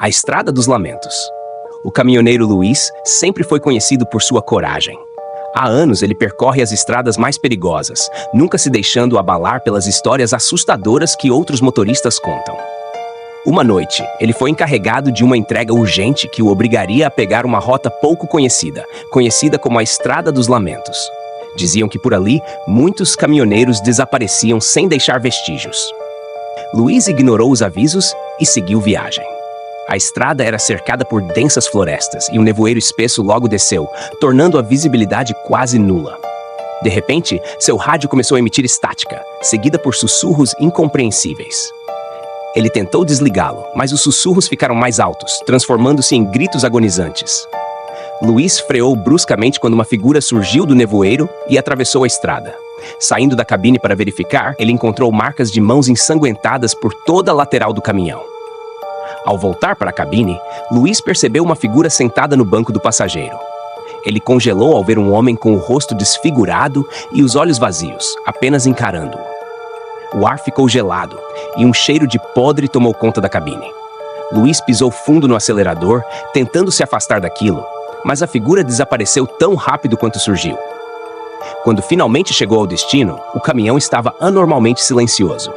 A Estrada dos Lamentos. O caminhoneiro Luiz sempre foi conhecido por sua coragem. Há anos ele percorre as estradas mais perigosas, nunca se deixando abalar pelas histórias assustadoras que outros motoristas contam. Uma noite, ele foi encarregado de uma entrega urgente que o obrigaria a pegar uma rota pouco conhecida, conhecida como a Estrada dos Lamentos. Diziam que por ali, muitos caminhoneiros desapareciam sem deixar vestígios. Luiz ignorou os avisos e seguiu viagem. A estrada era cercada por densas florestas e um nevoeiro espesso logo desceu, tornando a visibilidade quase nula. De repente, seu rádio começou a emitir estática, seguida por sussurros incompreensíveis. Ele tentou desligá-lo, mas os sussurros ficaram mais altos, transformando-se em gritos agonizantes. Luiz freou bruscamente quando uma figura surgiu do nevoeiro e atravessou a estrada. Saindo da cabine para verificar, ele encontrou marcas de mãos ensanguentadas por toda a lateral do caminhão. Ao voltar para a cabine, Luiz percebeu uma figura sentada no banco do passageiro. Ele congelou ao ver um homem com o rosto desfigurado e os olhos vazios, apenas encarando-o. O ar ficou gelado e um cheiro de podre tomou conta da cabine. Luiz pisou fundo no acelerador, tentando se afastar daquilo, mas a figura desapareceu tão rápido quanto surgiu. Quando finalmente chegou ao destino, o caminhão estava anormalmente silencioso.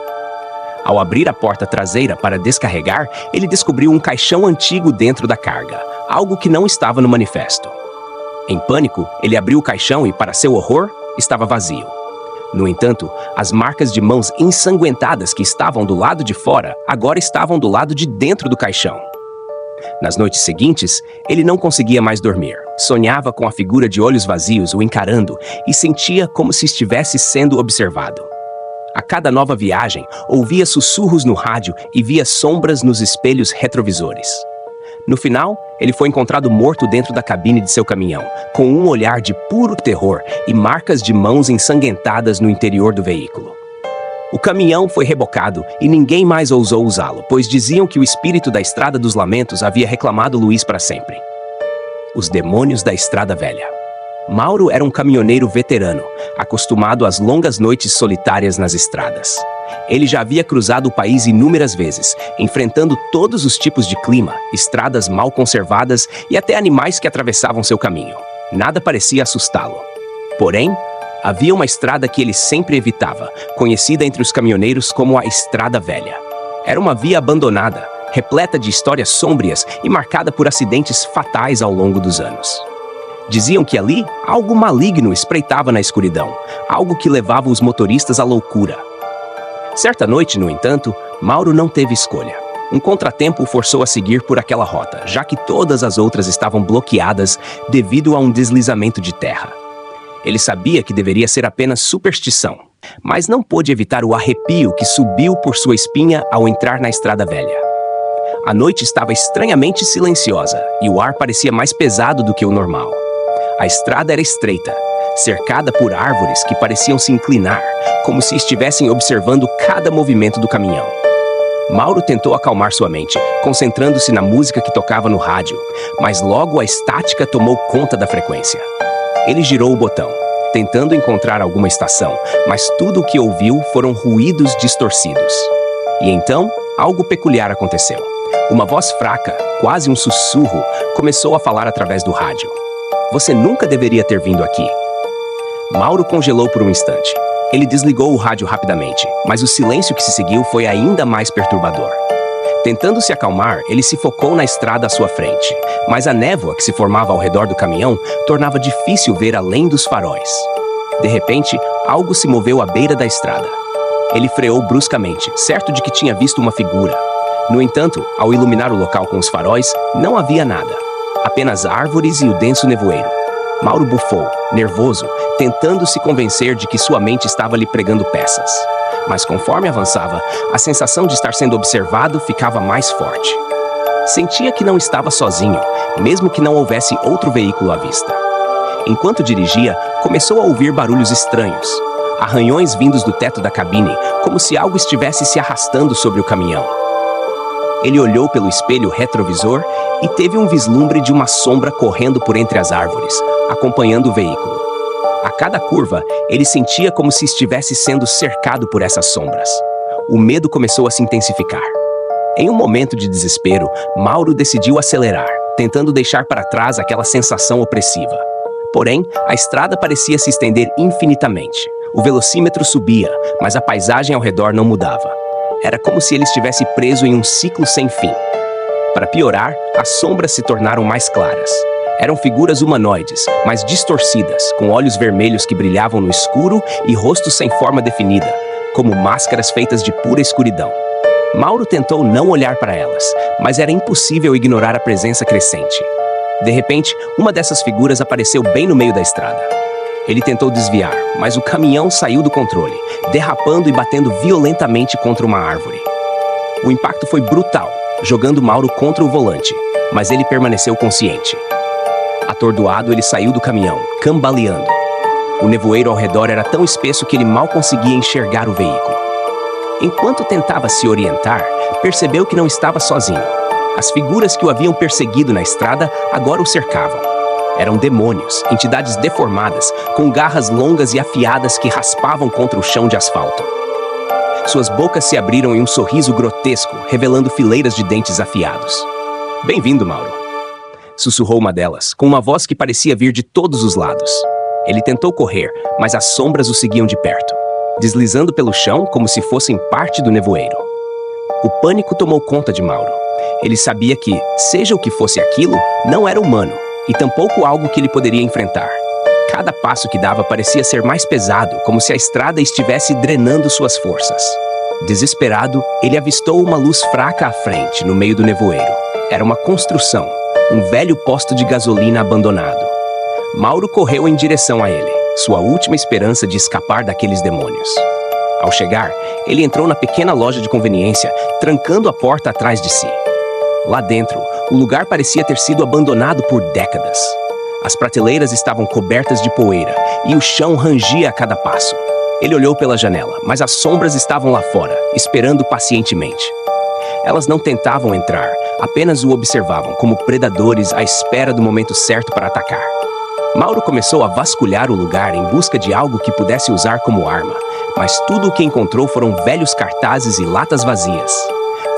Ao abrir a porta traseira para descarregar, ele descobriu um caixão antigo dentro da carga, algo que não estava no manifesto. Em pânico, ele abriu o caixão e, para seu horror, estava vazio. No entanto, as marcas de mãos ensanguentadas que estavam do lado de fora agora estavam do lado de dentro do caixão. Nas noites seguintes, ele não conseguia mais dormir. Sonhava com a figura de olhos vazios o encarando e sentia como se estivesse sendo observado. A cada nova viagem, ouvia sussurros no rádio e via sombras nos espelhos retrovisores. No final, ele foi encontrado morto dentro da cabine de seu caminhão, com um olhar de puro terror e marcas de mãos ensanguentadas no interior do veículo. O caminhão foi rebocado e ninguém mais ousou usá-lo, pois diziam que o espírito da Estrada dos Lamentos havia reclamado Luiz para sempre. Os demônios da Estrada Velha. Mauro era um caminhoneiro veterano, acostumado às longas noites solitárias nas estradas. Ele já havia cruzado o país inúmeras vezes, enfrentando todos os tipos de clima, estradas mal conservadas e até animais que atravessavam seu caminho. Nada parecia assustá-lo. Porém, havia uma estrada que ele sempre evitava, conhecida entre os caminhoneiros como a Estrada Velha. Era uma via abandonada, repleta de histórias sômbrias e marcada por acidentes fatais ao longo dos anos. Diziam que ali, algo maligno espreitava na escuridão, algo que levava os motoristas à loucura. Certa noite, no entanto, Mauro não teve escolha. Um contratempo o forçou a seguir por aquela rota, já que todas as outras estavam bloqueadas devido a um deslizamento de terra. Ele sabia que deveria ser apenas superstição, mas não pôde evitar o arrepio que subiu por sua espinha ao entrar na Estrada Velha. A noite estava estranhamente silenciosa e o ar parecia mais pesado do que o normal. A estrada era estreita, cercada por árvores que pareciam se inclinar, como se estivessem observando cada movimento do caminhão. Mauro tentou acalmar sua mente, concentrando-se na música que tocava no rádio, mas logo a estática tomou conta da frequência. Ele girou o botão, tentando encontrar alguma estação, mas tudo o que ouviu foram ruídos distorcidos. E então, algo peculiar aconteceu. Uma voz fraca, quase um sussurro, começou a falar através do rádio. Você nunca deveria ter vindo aqui. Mauro congelou por um instante. Ele desligou o rádio rapidamente, mas o silêncio que se seguiu foi ainda mais perturbador. Tentando se acalmar, ele se focou na estrada à sua frente, mas a névoa que se formava ao redor do caminhão tornava difícil ver além dos faróis. De repente, algo se moveu à beira da estrada. Ele freou bruscamente, certo de que tinha visto uma figura. No entanto, ao iluminar o local com os faróis, não havia nada. Apenas árvores e o denso nevoeiro. Mauro bufou, nervoso, tentando se convencer de que sua mente estava lhe pregando peças. Mas conforme avançava, a sensação de estar sendo observado ficava mais forte. Sentia que não estava sozinho, mesmo que não houvesse outro veículo à vista. Enquanto dirigia, começou a ouvir barulhos estranhos. Arranhões vindos do teto da cabine, como se algo estivesse se arrastando sobre o caminhão. Ele olhou pelo espelho retrovisor e teve um vislumbre de uma sombra correndo por entre as árvores, acompanhando o veículo. A cada curva, ele sentia como se estivesse sendo cercado por essas sombras. O medo começou a se intensificar. Em um momento de desespero, Mauro decidiu acelerar, tentando deixar para trás aquela sensação opressiva. Porém, a estrada parecia se estender infinitamente. O velocímetro subia, mas a paisagem ao redor não mudava. Era como se ele estivesse preso em um ciclo sem fim. Para piorar, as sombras se tornaram mais claras. Eram figuras humanoides, mas distorcidas, com olhos vermelhos que brilhavam no escuro e rostos sem forma definida, como máscaras feitas de pura escuridão. Mauro tentou não olhar para elas, mas era impossível ignorar a presença crescente. De repente, uma dessas figuras apareceu bem no meio da estrada. Ele tentou desviar, mas o caminhão saiu do controle, derrapando e batendo violentamente contra uma árvore. O impacto foi brutal, jogando Mauro contra o volante, mas ele permaneceu consciente. Atordoado, ele saiu do caminhão, cambaleando. O nevoeiro ao redor era tão espesso que ele mal conseguia enxergar o veículo. Enquanto tentava se orientar, percebeu que não estava sozinho. As figuras que o haviam perseguido na estrada agora o cercavam. Eram demônios, entidades deformadas, com garras longas e afiadas que raspavam contra o chão de asfalto. Suas bocas se abriram em um sorriso grotesco, revelando fileiras de dentes afiados. "Bem-vindo, Mauro", sussurrou uma delas, com uma voz que parecia vir de todos os lados. Ele tentou correr, mas as sombras o seguiam de perto, deslizando pelo chão como se fossem parte do nevoeiro. O pânico tomou conta de Mauro. Ele sabia que, seja o que fosse aquilo, não era humano, e tampouco algo que ele poderia enfrentar. Cada passo que dava parecia ser mais pesado, como se a estrada estivesse drenando suas forças. Desesperado, ele avistou uma luz fraca à frente, no meio do nevoeiro. Era uma construção, um velho posto de gasolina abandonado. Mauro correu em direção a ele, sua última esperança de escapar daqueles demônios. Ao chegar, ele entrou na pequena loja de conveniência, trancando a porta atrás de si. Lá dentro, o lugar parecia ter sido abandonado por décadas. As prateleiras estavam cobertas de poeira e o chão rangia a cada passo. Ele olhou pela janela, mas as sombras estavam lá fora, esperando pacientemente. Elas não tentavam entrar, apenas o observavam como predadores à espera do momento certo para atacar. Mauro começou a vasculhar o lugar em busca de algo que pudesse usar como arma, mas tudo o que encontrou foram velhos cartazes e latas vazias.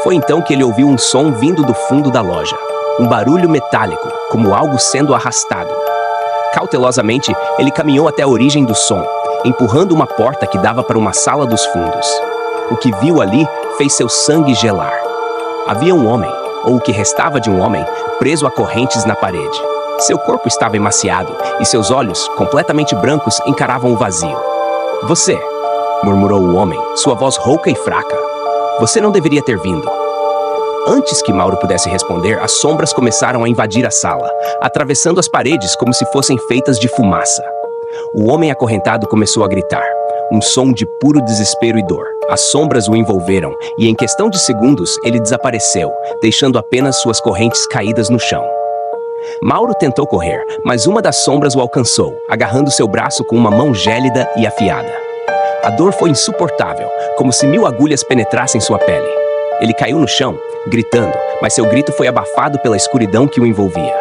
Foi então que ele ouviu um som vindo do fundo da loja, um barulho metálico, como algo sendo arrastado. Cautelosamente, ele caminhou até a origem do som, empurrando uma porta que dava para uma sala dos fundos. O que viu ali fez seu sangue gelar. Havia um homem, ou o que restava de um homem, preso a correntes na parede. Seu corpo estava emaciado e seus olhos, completamente brancos, encaravam o vazio. "Você", murmurou o homem, sua voz rouca e fraca. "Você não deveria ter vindo." Antes que Mauro pudesse responder, as sombras começaram a invadir a sala, atravessando as paredes como se fossem feitas de fumaça. O homem acorrentado começou a gritar, um som de puro desespero e dor. As sombras o envolveram e, em questão de segundos, ele desapareceu, deixando apenas suas correntes caídas no chão. Mauro tentou correr, mas uma das sombras o alcançou, agarrando seu braço com uma mão gélida e afiada. A dor foi insuportável, como se 1000 agulhas penetrassem sua pele. Ele caiu no chão, gritando, mas seu grito foi abafado pela escuridão que o envolvia.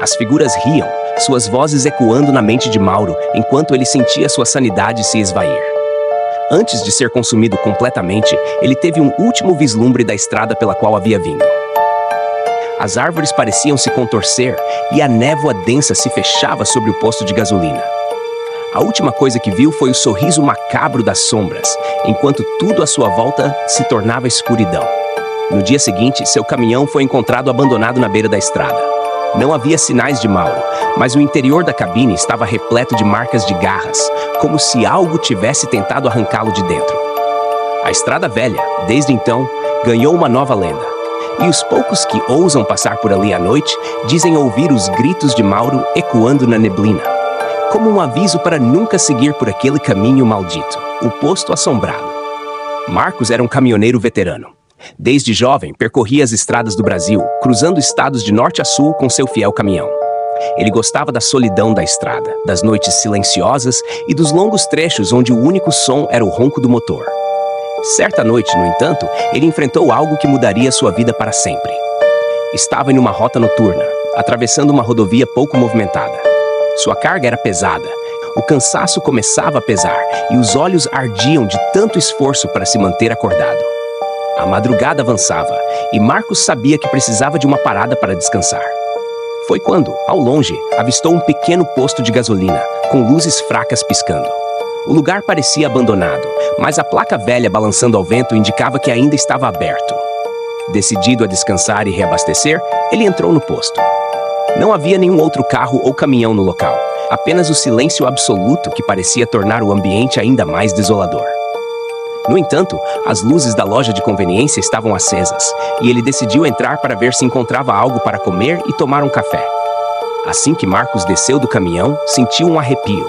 As figuras riam, suas vozes ecoando na mente de Mauro, enquanto ele sentia sua sanidade se esvair. Antes de ser consumido completamente, ele teve um último vislumbre da estrada pela qual havia vindo. As árvores pareciam se contorcer e a névoa densa se fechava sobre o posto de gasolina. A última coisa que viu foi o sorriso macabro das sombras, enquanto tudo à sua volta se tornava escuridão. No dia seguinte, seu caminhão foi encontrado abandonado na beira da estrada. Não havia sinais de Mauro, mas o interior da cabine estava repleto de marcas de garras, como se algo tivesse tentado arrancá-lo de dentro. A estrada velha, desde então, ganhou uma nova lenda. E os poucos que ousam passar por ali à noite dizem ouvir os gritos de Mauro ecoando na neblina, como um aviso para nunca seguir por aquele caminho maldito, o posto assombrado. Marcos era um caminhoneiro veterano. Desde jovem, percorria as estradas do Brasil, cruzando estados de norte a sul com seu fiel caminhão. Ele gostava da solidão da estrada, das noites silenciosas e dos longos trechos onde o único som era o ronco do motor. Certa noite, no entanto, ele enfrentou algo que mudaria sua vida para sempre. Estava em uma rota noturna, atravessando uma rodovia pouco movimentada. Sua carga era pesada, o cansaço começava a pesar e os olhos ardiam de tanto esforço para se manter acordado. A A madrugada avançava e Marcos sabia que precisava de uma parada para descansar. Foi quando, ao longe, avistou um pequeno posto de gasolina, com luzes fracas piscando. O lugar parecia abandonado, mas a placa velha balançando ao vento indicava que ainda estava aberto. Decidido a descansar e reabastecer, ele entrou no posto. Não havia nenhum outro carro ou caminhão no local, apenas o silêncio absoluto que parecia tornar o ambiente ainda mais desolador. No entanto, as luzes da loja de conveniência estavam acesas, e ele decidiu entrar para ver se encontrava algo para comer e tomar um café. Assim que Marcos desceu do caminhão, sentiu um arrepio.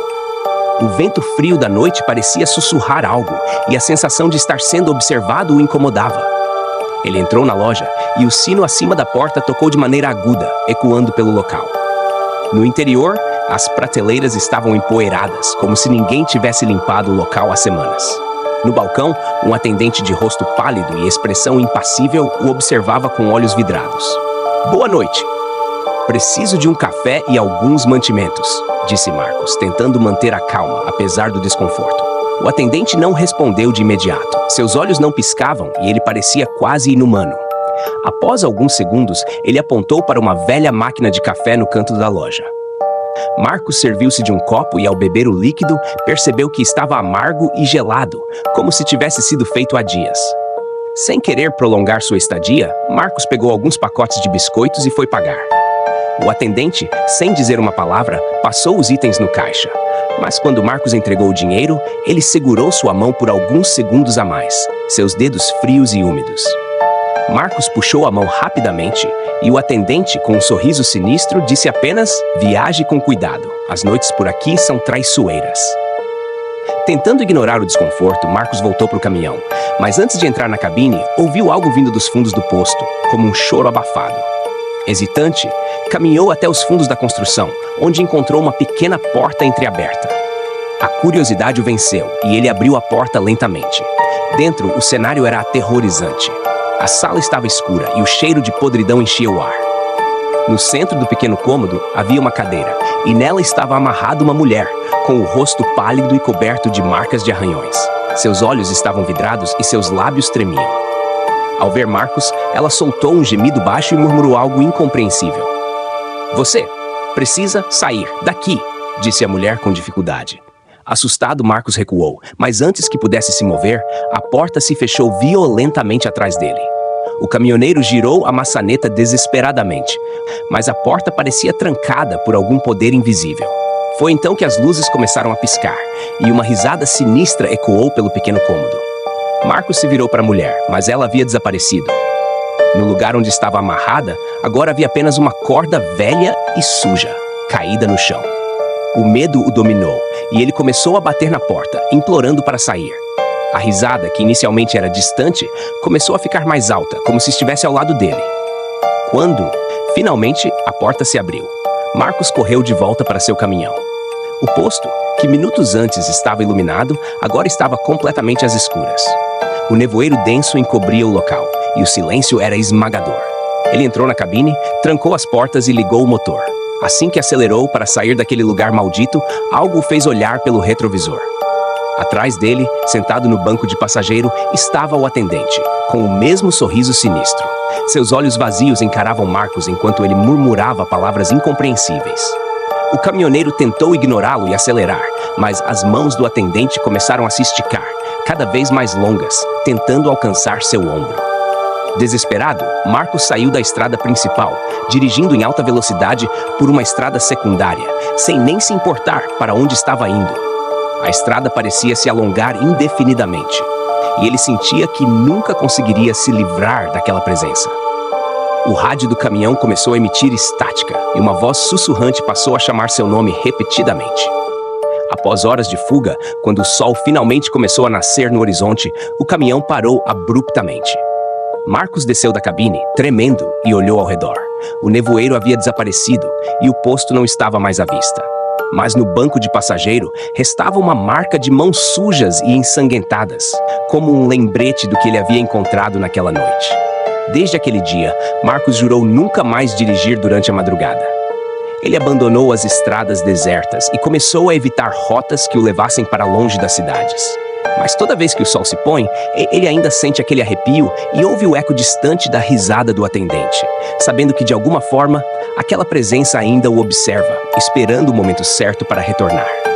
O vento frio da noite parecia sussurrar algo, e a sensação de estar sendo observado o incomodava. Ele entrou na loja, e o sino acima da porta tocou de maneira aguda, ecoando pelo local. No interior, as prateleiras estavam empoeiradas, como se ninguém tivesse limpado o local há semanas. No balcão, um atendente de rosto pálido e expressão impassível o observava com olhos vidrados. "Boa noite. Preciso de um café e alguns mantimentos", disse Marcos, tentando manter a calma, apesar do desconforto. O atendente não respondeu de imediato. Seus olhos não piscavam e ele parecia quase inumano. Após alguns segundos, ele apontou para uma velha máquina de café no canto da loja. Marcos serviu-se de um copo e, ao beber o líquido, percebeu que estava amargo e gelado, como se tivesse sido feito há dias. Sem querer prolongar sua estadia, Marcos pegou alguns pacotes de biscoitos e foi pagar. O atendente, sem dizer uma palavra, passou os itens no caixa. Mas quando Marcos entregou o dinheiro, ele segurou sua mão por alguns segundos a mais, seus dedos frios e úmidos. Marcos puxou a mão rapidamente e o atendente, com um sorriso sinistro, disse apenas: "Viaje com cuidado. As noites por aqui são traiçoeiras." Tentando ignorar o desconforto, Marcos voltou para o caminhão. Mas antes de entrar na cabine, ouviu algo vindo dos fundos do posto, como um choro abafado. Hesitante, caminhou até os fundos da construção, onde encontrou uma pequena porta entreaberta. A curiosidade o venceu e ele abriu a porta lentamente. Dentro, o cenário era aterrorizante. A sala estava escura e o cheiro de podridão enchia o ar. No centro do pequeno cômodo havia uma cadeira, e nela estava amarrada uma mulher, com o rosto pálido e coberto de marcas de arranhões. Seus olhos estavam vidrados e seus lábios tremiam. Ao ver Marcos, ela soltou um gemido baixo e murmurou algo incompreensível. "Você precisa sair daqui", disse a mulher com dificuldade. Assustado, Marcos recuou, mas antes que pudesse se mover, a porta se fechou violentamente atrás dele. O caminhoneiro girou a maçaneta desesperadamente, mas a porta parecia trancada por algum poder invisível. Foi então que as luzes começaram a piscar, e uma risada sinistra ecoou pelo pequeno cômodo. Marcos se virou para a mulher, mas ela havia desaparecido. No lugar onde estava amarrada, agora havia apenas uma corda velha e suja, caída no chão. O medo o dominou, e ele começou a bater na porta, implorando para sair. A risada, que inicialmente era distante, começou a ficar mais alta, como se estivesse ao lado dele. Quando, finalmente, a porta se abriu, Marcos correu de volta para seu caminhão. O posto, que minutos antes estava iluminado, agora estava completamente às escuras. O nevoeiro denso encobria o local, e o silêncio era esmagador. Ele entrou na cabine, trancou as portas e ligou o motor. Assim que acelerou para sair daquele lugar maldito, algo o fez olhar pelo retrovisor. Atrás dele, sentado no banco de passageiro, estava o atendente, com o mesmo sorriso sinistro. Seus olhos vazios encaravam Marcos enquanto ele murmurava palavras incompreensíveis. O caminhoneiro tentou ignorá-lo e acelerar, mas as mãos do atendente começaram a se esticar, cada vez mais longas, tentando alcançar seu ombro. Desesperado, Marcos saiu da estrada principal, dirigindo em alta velocidade por uma estrada secundária, sem nem se importar para onde estava indo. A estrada parecia se alongar indefinidamente, e ele sentia que nunca conseguiria se livrar daquela presença. O rádio do caminhão começou a emitir estática, e uma voz sussurrante passou a chamar seu nome repetidamente. Após horas de fuga, quando o sol finalmente começou a nascer no horizonte, o caminhão parou abruptamente. Marcos desceu da cabine, tremendo, e olhou ao redor. O nevoeiro havia desaparecido e o posto não estava mais à vista. Mas no banco de passageiro restava uma marca de mãos sujas e ensanguentadas, como um lembrete do que ele havia encontrado naquela noite. Desde aquele dia, Marcos jurou nunca mais dirigir durante a madrugada. Ele abandonou as estradas desertas e começou a evitar rotas que o levassem para longe das cidades. Mas toda vez que o sol se põe, ele ainda sente aquele arrepio e ouve o eco distante da risada do atendente, sabendo que de alguma forma, aquela presença ainda o observa, esperando o momento certo para retornar.